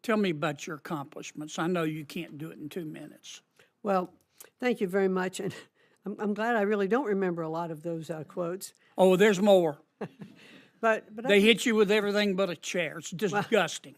Tell me about your accomplishments. I know you can't do it in 2 minutes. Well, thank you very much. And I'm glad I really don't remember a lot of those quotes. Oh, there's more. But They hit you with everything but a chair. It's disgusting.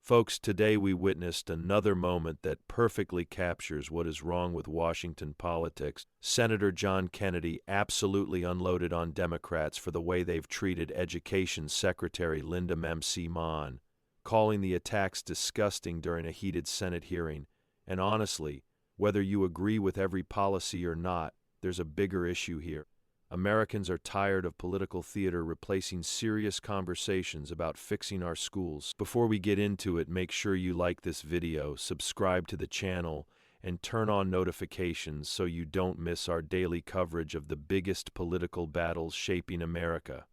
Folks, today we witnessed another moment that perfectly captures what is wrong with Washington politics. Senator John Kennedy absolutely unloaded on Democrats for the way they've treated Education Secretary Linda McMahon, calling the attacks disgusting during a heated Senate hearing. And honestly, whether you agree with every policy or not, there's a bigger issue here. Americans are tired of political theater replacing serious conversations about fixing our schools. Before we get into it, make sure you like this video, subscribe to the channel, and turn on notifications so you don't miss our daily coverage of the biggest political battles shaping America.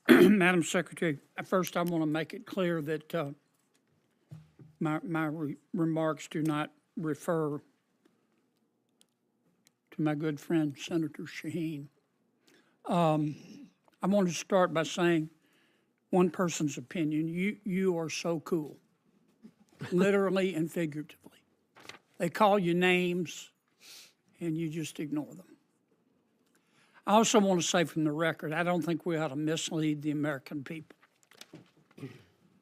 Madam Secretary, first I want to make it clear that my remarks do not refer to my good friend Senator Shaheen. I want to start by saying one person's opinion. You are so cool, literally and figuratively. They call you names and you just ignore them. I also want to say from the record, I don't think we ought to mislead the American people.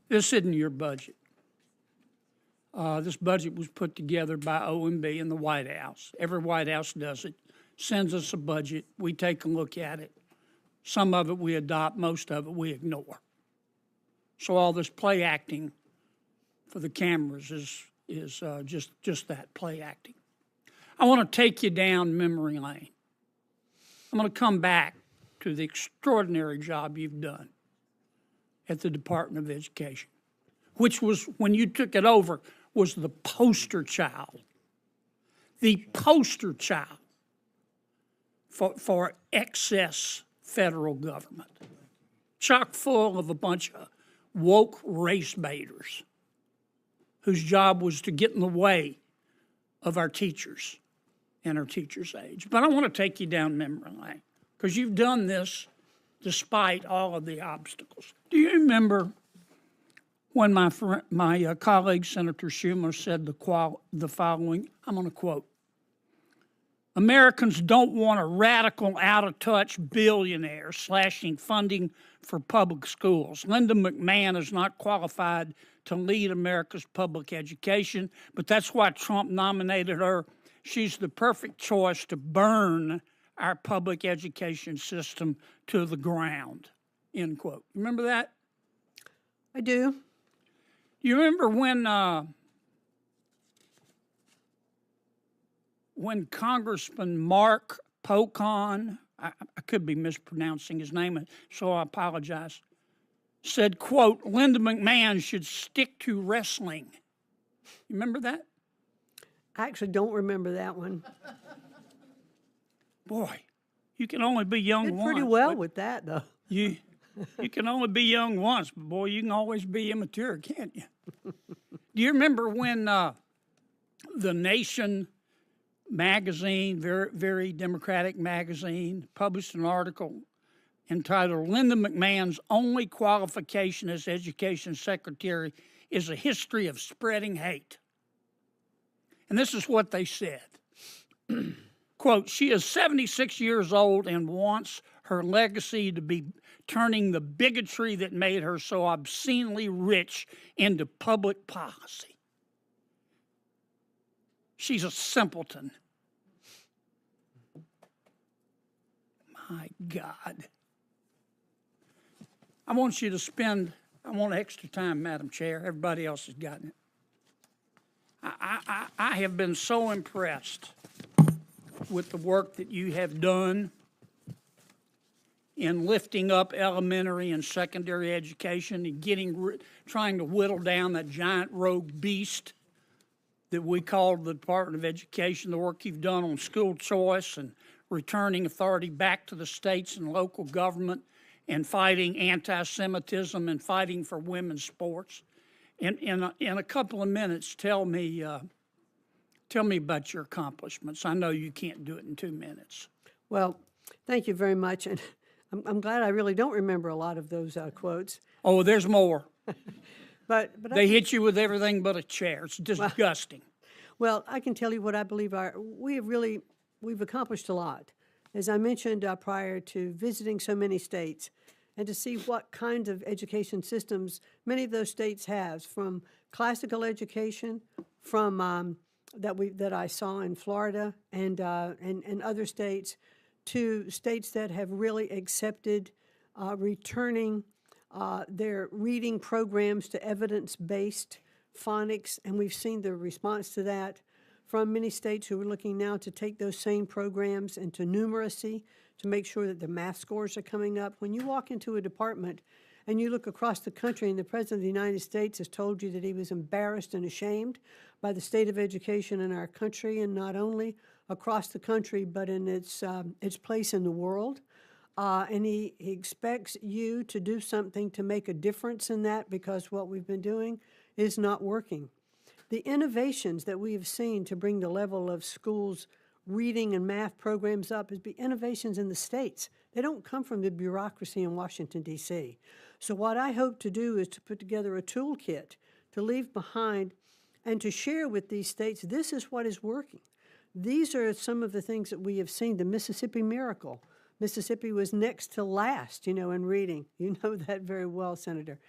This isn't your budget. This budget was put together by OMB in the White House. Every White House does it, sends us a budget. We take a look at it. Some of it we adopt, most of it we ignore. So all this play acting for the cameras is just that, play acting. I want to take you down memory lane. I'm going to come back to the extraordinary job you've done at the Department of Education, which was, when you took it over, was the poster child for excess federal government, chock full of a bunch of woke race baiters whose job was to get in the way of our teachers and our teachers' age. But I want to take you down memory lane because you've done this despite all of the obstacles. Do you remember when my colleague, Senator Schumer, said the following? I'm going to quote: Americans don't want a radical, out-of-touch billionaire slashing funding for public schools. Linda McMahon is not qualified to lead America's public education, but that's why Trump nominated her. She's the perfect choice to burn our public education system to the ground, end quote. Remember that? I do. You remember when Congressman Mark Pocan, I could be mispronouncing his name, so I apologize, said, quote, Linda McMahon should stick to wrestling. You remember that? I actually don't remember that one. Boy, you can only be young Did once. pretty well with that, though. You can only be young once, but boy, you can always be immature, can't you? Do you remember when The Nation magazine, very, very democratic magazine, published an article entitled Linda McMahon's only qualification as Education Secretary is a history of spreading hate? And this is what they said. Quote, she is 76 years old and wants her legacy to be turning the bigotry that made her so obscenely rich into public policy. She's a simpleton. My God. I want extra time, Madam Chair. Everybody else has gotten it. I have been so impressed with the work that you have done in lifting up elementary and secondary education and trying to whittle down that giant rogue beast that we call the Department of Education, the work you've done on school choice and returning authority back to the states and local government and fighting anti-Semitism and fighting for women's sports. In a couple of minutes, tell me about your accomplishments. I know you can't do it in 2 minutes. Well, thank you very much. And I'm glad I really don't remember a lot of those quotes. Oh, there's more. But They hit you with everything but a chair. It's disgusting. Well, I can tell you what I believe we've accomplished a lot. As I mentioned prior to visiting so many states and to see what kinds of education systems many of those states have, from classical education, from that I saw in Florida and other states, to states that have really accepted returning their reading programs to evidence-based phonics, and we've seen the response to that from many states who are looking now to take those same programs into numeracy to make sure that the math scores are coming up. When you walk into a department and you look across the country and the President of the United States has told you that he was embarrassed and ashamed by the state of education in our country, and not only across the country but in its place in the world, and he expects you to do something to make a difference in that, because what we've been doing is not working. The innovations that we have seen to bring the level of schools' reading and math programs up is the innovations in the states. They don't come from the bureaucracy in Washington, D.C. So what I hope to do is to put together a toolkit to leave behind and to share with these states, this is what is working. These are some of the things that we have seen. The Mississippi Miracle. Mississippi was next to last, in reading. You know that very well, Senator.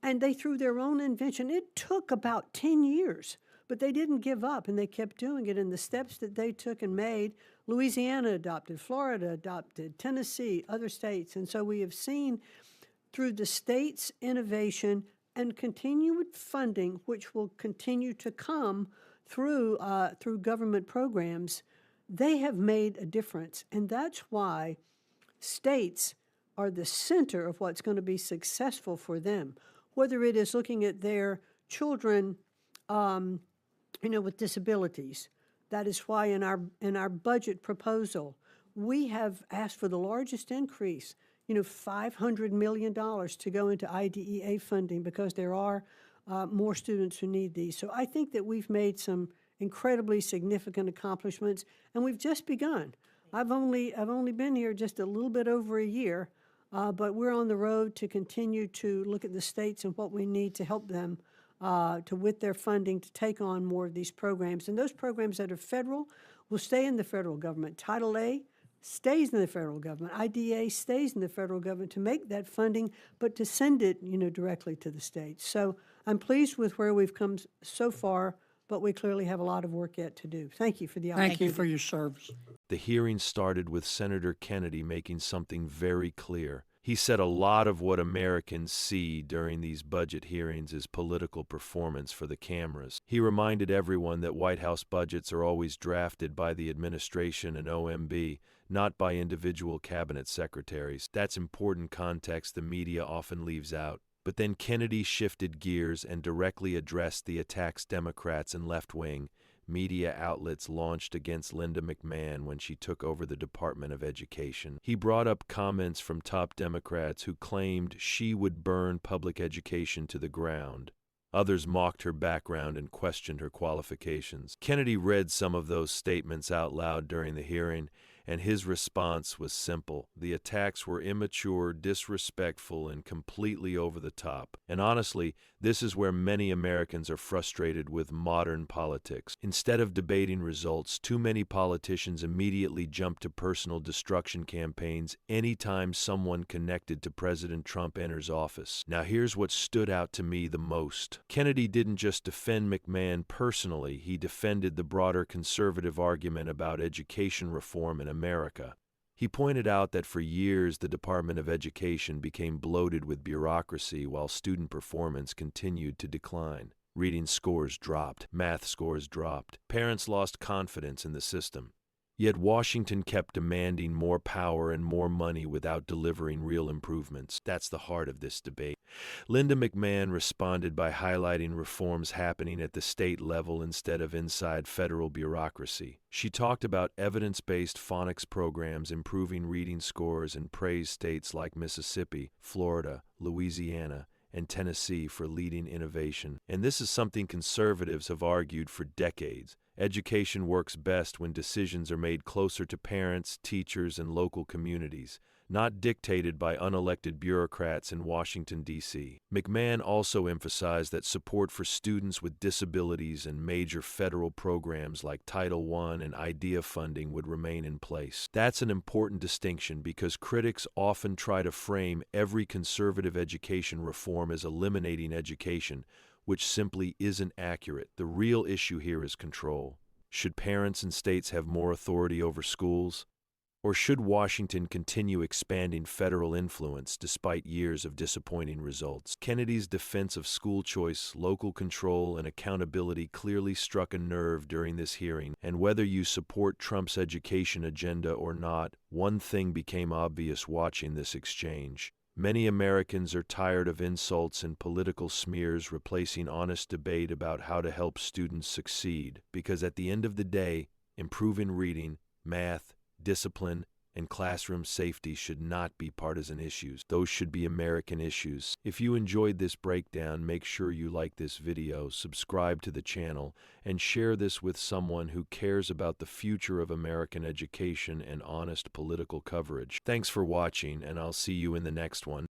And they, through their own invention, it took about 10 years, but they didn't give up, and they kept doing it. And the steps that they took and made, Louisiana adopted, Florida adopted, Tennessee, other states. And so we have seen through the states' innovation and continued funding, which will continue to come through government programs, they have made a difference. And that's why states are the center of what's going to be successful for them, whether it is looking at their children, with disabilities. That is why in our budget proposal, we have asked for the largest increase, $500 million to go into IDEA funding, because there are more students who need these. So I think that we've made some incredibly significant accomplishments, and we've just begun. I've only been here just a little bit over a year, but we're on the road to continue to look at the states and what we need to help them with their funding to take on more of these programs. And those programs that are federal will stay in the federal government. Title A stays in the federal government. IDEA stays in the federal government to make that funding, but to send it, directly to the states. So I'm pleased with where we've come so far, but we clearly have a lot of work yet to do. Thank you for the opportunity. Thank you for your service. The hearing started with Senator Kennedy making something very clear. He said a lot of what Americans see during these budget hearings is political performance for the cameras. He reminded everyone that White House budgets are always drafted by the administration and OMB, not by individual cabinet secretaries. That's important context the media often leaves out. But then Kennedy shifted gears and directly addressed the attacks Democrats and left-wing media outlets launched against Linda McMahon when she took over the Department of Education. He brought up comments from top Democrats who claimed she would burn public education to the ground. Others mocked her background and questioned her qualifications. Kennedy read some of those statements out loud during the hearing, and his response was simple. The attacks were immature, disrespectful, and completely over the top. And honestly, this is where many Americans are frustrated with modern politics. Instead of debating results, too many politicians immediately jump to personal destruction campaigns anytime someone connected to President Trump enters office. Now here's what stood out to me the most. Kennedy didn't just defend McMahon personally, he defended the broader conservative argument about education reform in America. He pointed out that for years the Department of Education became bloated with bureaucracy while student performance continued to decline. Reading scores dropped, math scores dropped, parents lost confidence in the system. Yet Washington kept demanding more power and more money without delivering real improvements. That's the heart of this debate. Linda McMahon responded by highlighting reforms happening at the state level instead of inside federal bureaucracy. She talked about evidence-based phonics programs improving reading scores and praised states like Mississippi, Florida, Louisiana, and Tennessee for leading innovation. And this is something conservatives have argued for decades. Education works best when decisions are made closer to parents, teachers, and local communities, not dictated by unelected bureaucrats in Washington, D.C. McMahon also emphasized that support for students with disabilities and major federal programs like Title I and IDEA funding would remain in place. That's an important distinction because critics often try to frame every conservative education reform as eliminating education, which simply isn't accurate. The real issue here is control. Should parents and states have more authority over schools? Or should Washington continue expanding federal influence despite years of disappointing results? Kennedy's defense of school choice, local control, and accountability clearly struck a nerve during this hearing, and whether you support Trump's education agenda or not, one thing became obvious watching this exchange. Many Americans are tired of insults and political smears replacing honest debate about how to help students succeed, because at the end of the day, improving reading, math, discipline, and classroom safety should not be partisan issues. Those should be American issues. If you enjoyed this breakdown, make sure you like this video, subscribe to the channel, and share this with someone who cares about the future of American education and honest political coverage. Thanks for watching, and I'll see you in the next one.